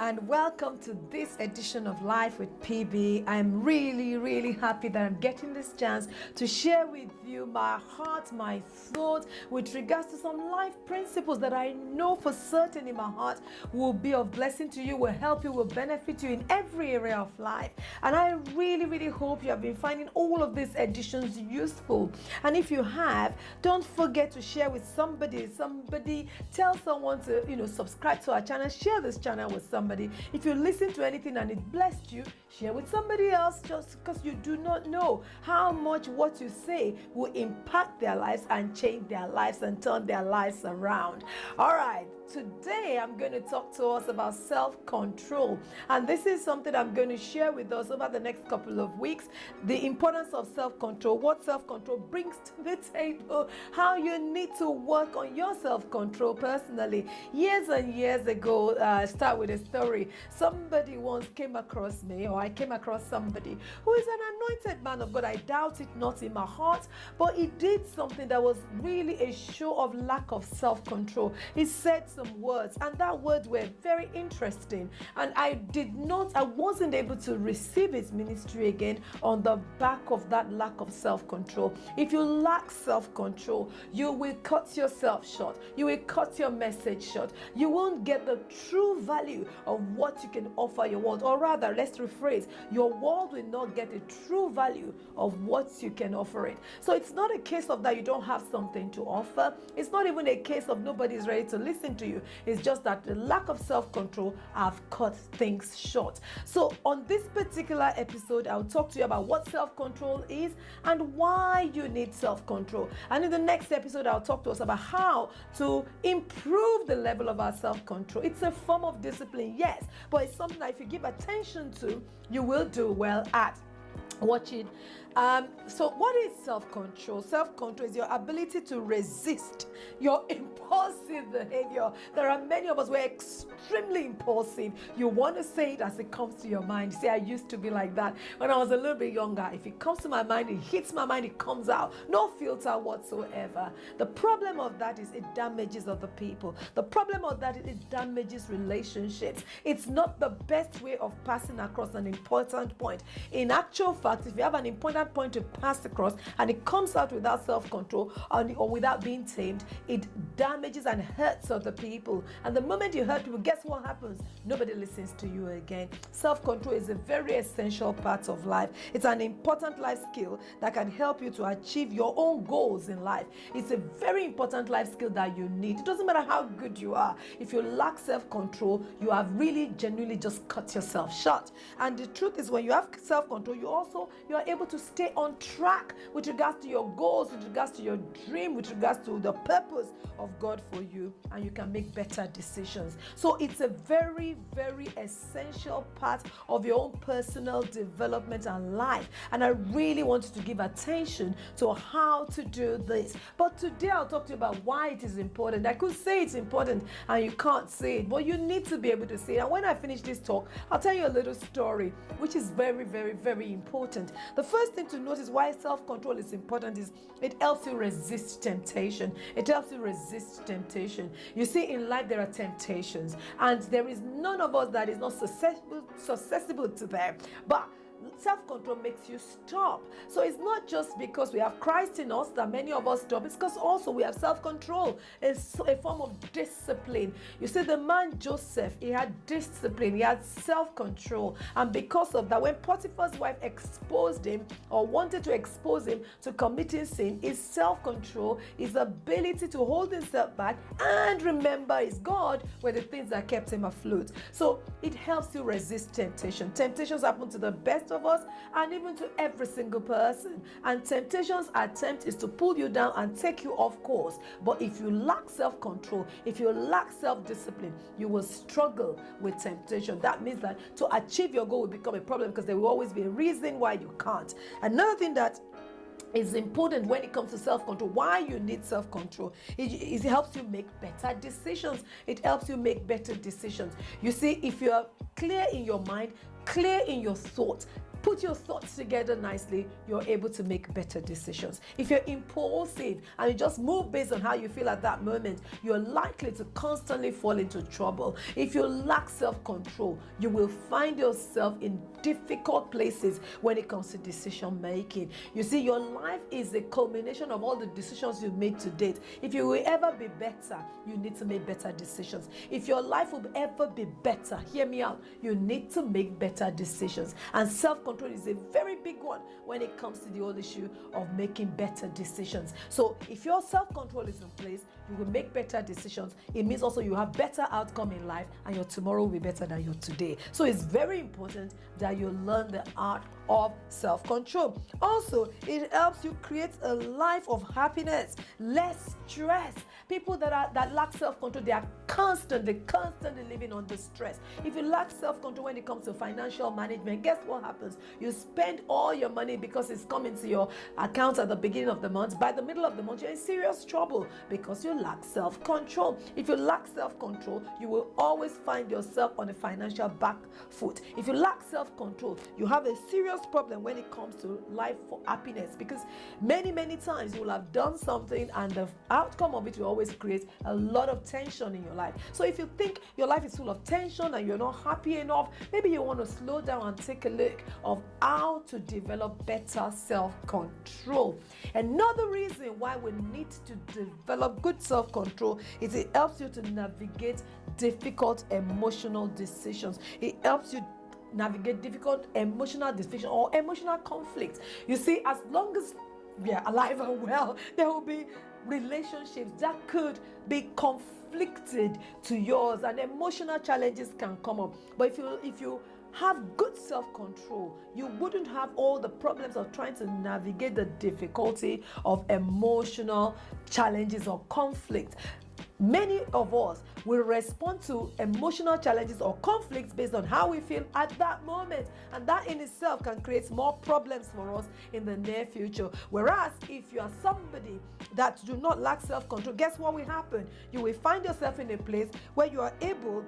and welcome to this edition of Life with PB. I'm really happy that I'm getting this chance to share with you my heart, my thoughts with regards to some life principles that I know for certain in my heart will be of blessing to you, will help you, will benefit you in every area of life. And I really hope you have been finding all of these editions useful. And if you have, don't forget to share with somebody, tell someone to, subscribe to our channel, share this channel with somebody. If you listen to anything and it blessed you, share with somebody else, just because you do not know how much what you say will impact their lives and change their lives and turn their lives around. All right. Today, I'm going to talk to us about self-control. And this is something I'm going to share with us over the next couple of weeks. The importance of self-control, what self-control brings to the table, how you need to work on your self-control personally. Years and years ago, start with a story. Somebody once came across me, or I came across somebody who is an anointed man of God. I doubt it not in my heart, but he did something that was really a show of lack of self-control. He said some words, and that words were very interesting, and I wasn't able to receive his ministry again on the back of that lack of self-control. If you lack self-control, you will cut yourself short, you will cut your message short, you won't get the true value of what you can offer your world, or rather, let's rephrase, your world will not get the true value of what you can offer it. So it's not a case of that you don't have something to offer. It's not even a case of nobody is ready to listen to you. It's just that the lack of self-control have cut things short. So on this particular episode, I'll talk to you about what self-control is and why you need self-control. And in the next episode, I'll talk to us about how to improve the level of our self-control. It's a form of discipline, yes, but it's something that if you give attention to, you will do well at. Watch it. So what is self-control? Self-control is your ability to resist your impulsive behavior. There are many of us who are extremely impulsive. You want to say it as it comes to your mind. See, I used to be like that when I was a little bit younger. If it comes to my mind, it hits my mind, it comes out. No filter whatsoever. The problem of that is it damages other people. The problem of that is it damages relationships. It's not the best way of passing across an important point. In actual fact, if you have an important point to pass across and it comes out without self-control or without being tamed, it damages and hurts other people. And the moment you hurt people, guess what happens? Nobody listens to you again. Self-control is a very essential part of life. It's an important life skill that can help you to achieve your own goals in life. It's a very important life skill that you need. It doesn't matter how good you are. If you lack self-control, you have really genuinely just cut yourself short. And the truth is, when you have self-control, you are able to stay on track with regards to your goals, with regards to your dream, with regards to the purpose of God for you, and you can make better decisions. So it's a very essential part of your own personal development and life, and I really want you to give attention to how to do this. But today I'll talk to you about why it is important. I could say it's important and you can't say it, but you need to be able to say it. And when I finish this talk, I'll tell you a little story which is very important. The first thing to notice why self-control is important is it helps you resist temptation. It helps you resist temptation. You see, in life there are temptations, and there is none of us that is not susceptible to them. But self-control makes you stop. So it's not just because we have Christ in us that many of us stop. It's because also we have self-control. It's a form of discipline. You see, the man Joseph, he had discipline, he had self-control, and because of that, when Potiphar's wife exposed him or wanted to expose him to committing sin, his self-control, his ability to hold himself back and remember his God were the things that kept him afloat. So it helps you resist temptation. Temptations happen to the best of us and even to every single person, and temptation's attempt is to pull you down and take you off course. But if you lack self-control, if you lack self-discipline, you will struggle with temptation. That means that to achieve your goal will become a problem, because there will always be a reason why you can't. Another thing that is important when it comes to self-control, why you need self-control, it helps you make better decisions. It helps you make better decisions. You see, if you are clear in your mind, clear in your thoughts, put your thoughts together nicely, you're able to make better decisions. If you're impulsive and you just move based on how you feel at that moment, you're likely to constantly fall into trouble. If you lack self-control, you will find yourself in difficult places when it comes to decision making. You see, your life is a culmination of all the decisions you've made to date. If you will ever be better, you need to make better decisions. If your life will ever be better, hear me out, you need to make better decisions. And self-control is a very big one when it comes to the whole issue of making better decisions. So if your self-control is in place, you will make better decisions. It means also you have better outcome in life, and your tomorrow will be better than your today. So it's very important that you learn the art of self-control. Also, it helps you create a life of happiness, less stress. People that lack self-control, they are constantly living under stress. If you lack self-control when it comes to financial management, guess what happens? You spend all your money because it's coming to your account at the beginning of the month. By the middle of the month, you're in serious trouble because you lack self-control. If you lack self-control, you will always find yourself on a financial back foot. If you lack self-control, you have a serious problem when it comes to life for happiness, because many times you will have done something and the outcome of it will always create a lot of tension in your life. So if you think your life is full of tension and you're not happy enough, maybe you want to slow down and take a look of how to develop better self-control. Another reason why we need to develop good self-control is it helps you to navigate difficult emotional decisions. It helps you navigate difficult emotional decisions or emotional conflicts. You see, as long as we are alive and well, there will be relationships that could be conflicted to yours, and emotional challenges can come up. But if you have good self-control, you wouldn't have all the problems of trying to navigate the difficulty of emotional challenges or conflict. Many of us will respond to emotional challenges or conflicts based on how we feel at that moment, and that in itself can create more problems for us in the near future. Whereas if you are somebody that do not lack self-control, guess what will happen? You will find yourself in a place where you are able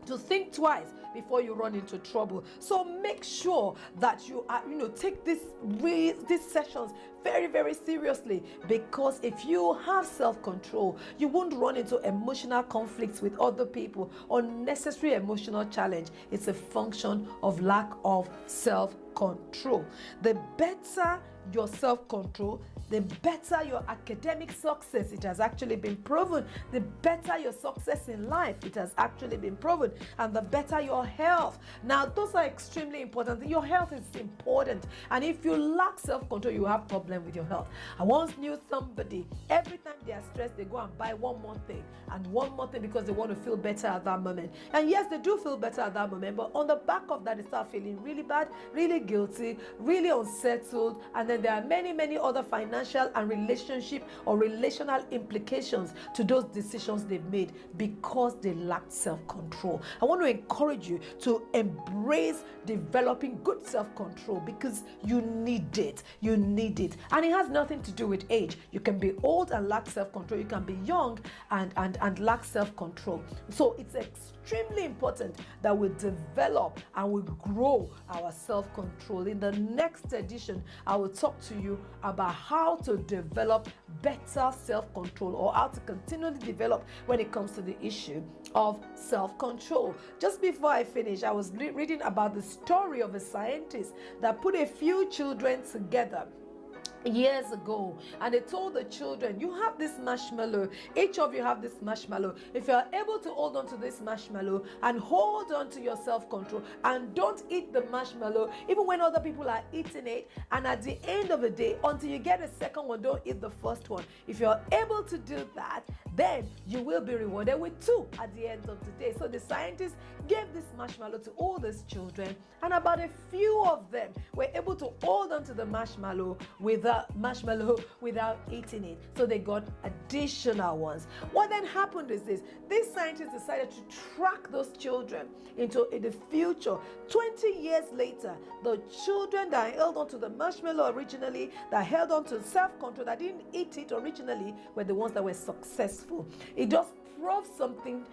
to think twice before you run into trouble. So make sure that you are, take these sessions very seriously, because if you have self-control, you won't run into emotional conflicts with other people, unnecessary emotional challenge. It's a function of lack of self-control. The better your self-control, the better your academic success. It has actually been proven. The better your success in life, it has actually been proven. And the better your health. Now, those are extremely important. Your health is important. And if you lack self-control, you have problem with your health. I once knew somebody, every time they are stressed, they go and buy one more thing and one more thing because they want to feel better at that moment. And yes, they do feel better at that moment, but on the back of that, they start feeling really bad, really guilty, really unsettled, and then there are many other financial and relationship or relational implications to those decisions they've made because they lacked self-control. I want to encourage you to embrace developing good self-control, because you need it. You need it. And it has nothing to do with age. You can be old and lack self-control. You can be young and lack self-control. So it's extremely important that we develop and we grow our self-control. In the next edition, I will talk to you about how to develop better self-control, or how to continually develop when it comes to the issue of self-control. Just before I finish, I was reading about the story of a scientist that put a few children together years ago, and they told the children, you have this marshmallow, each of you have this marshmallow. If you are able to hold on to this marshmallow and hold on to your self-control and don't eat the marshmallow even when other people are eating it, and at the end of the day, until you get a second one, don't eat the first one. If you're able to do that, then you will be rewarded with 2 at the end of the day. So the scientists gave this marshmallow to all these children, and about a few of them were able to hold on to the marshmallow without eating it. So they got additional ones. What then happened is this: these scientists decided to track those children in the future. 20 years later, the children that held on to the marshmallow originally, that held on to self-control, that didn't eat it originally, were the ones that were successful. It just prove something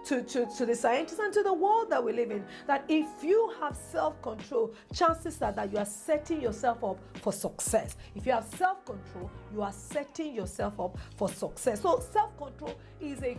to the scientists and to the world that we live in, that if you have self-control, chances are that you are setting yourself up for success. If you have self-control, you are setting yourself up for success. So self-control is a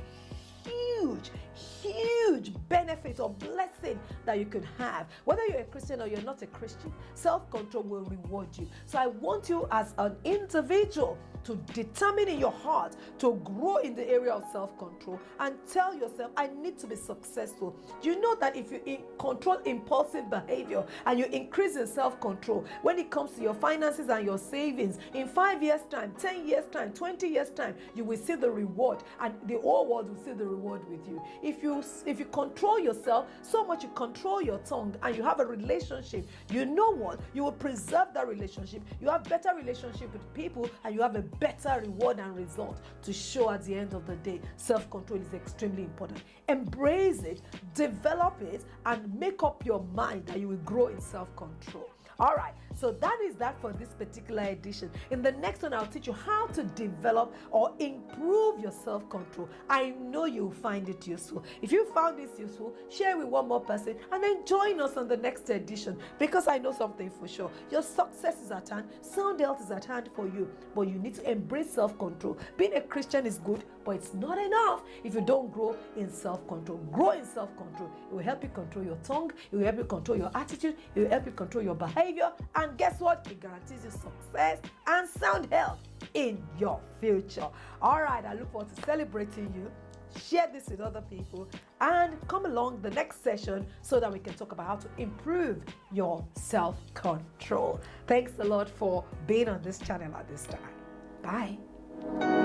huge benefit or blessing that you could have. Whether you're a Christian or you're not a Christian, self-control will reward you. So I want you as an individual to determine in your heart to grow in the area of self-control and tell yourself, I need to be successful. Do you know that if you control impulsive behavior and you increase in self-control when it comes to your finances and your savings, in 5 years time, 10 years time, 20 years time, you will see the reward, and the whole world will see the reward with you. If you control yourself so much, you control your tongue, and you have a relationship, you know what? You will preserve that relationship. You have better relationship with people, and you have a better reward and result to show at the end of the day. Self-control is extremely important. Embrace it, develop it, and make up your mind that you will grow in self-control. All right, so that is that for this particular edition. In the next one, I'll teach you how to develop or improve your self-control. I know you'll find it useful. If you found this useful, share with one more person and then join us on the next edition, because I know something for sure. Your success is at hand, sound health is at hand for you, but you need to embrace self-control. Being a Christian is good, but it's not enough if you don't grow in self-control. Grow in self-control. It will help you control your tongue, it will help you control your attitude, it will help you control your behavior, and guess what? It guarantees you success and sound health in your future. All right, I look forward to celebrating you. Share this with other people and come along the next session so that we can talk about how to improve your self-control. Thanks a lot for being on this channel at this time. Bye.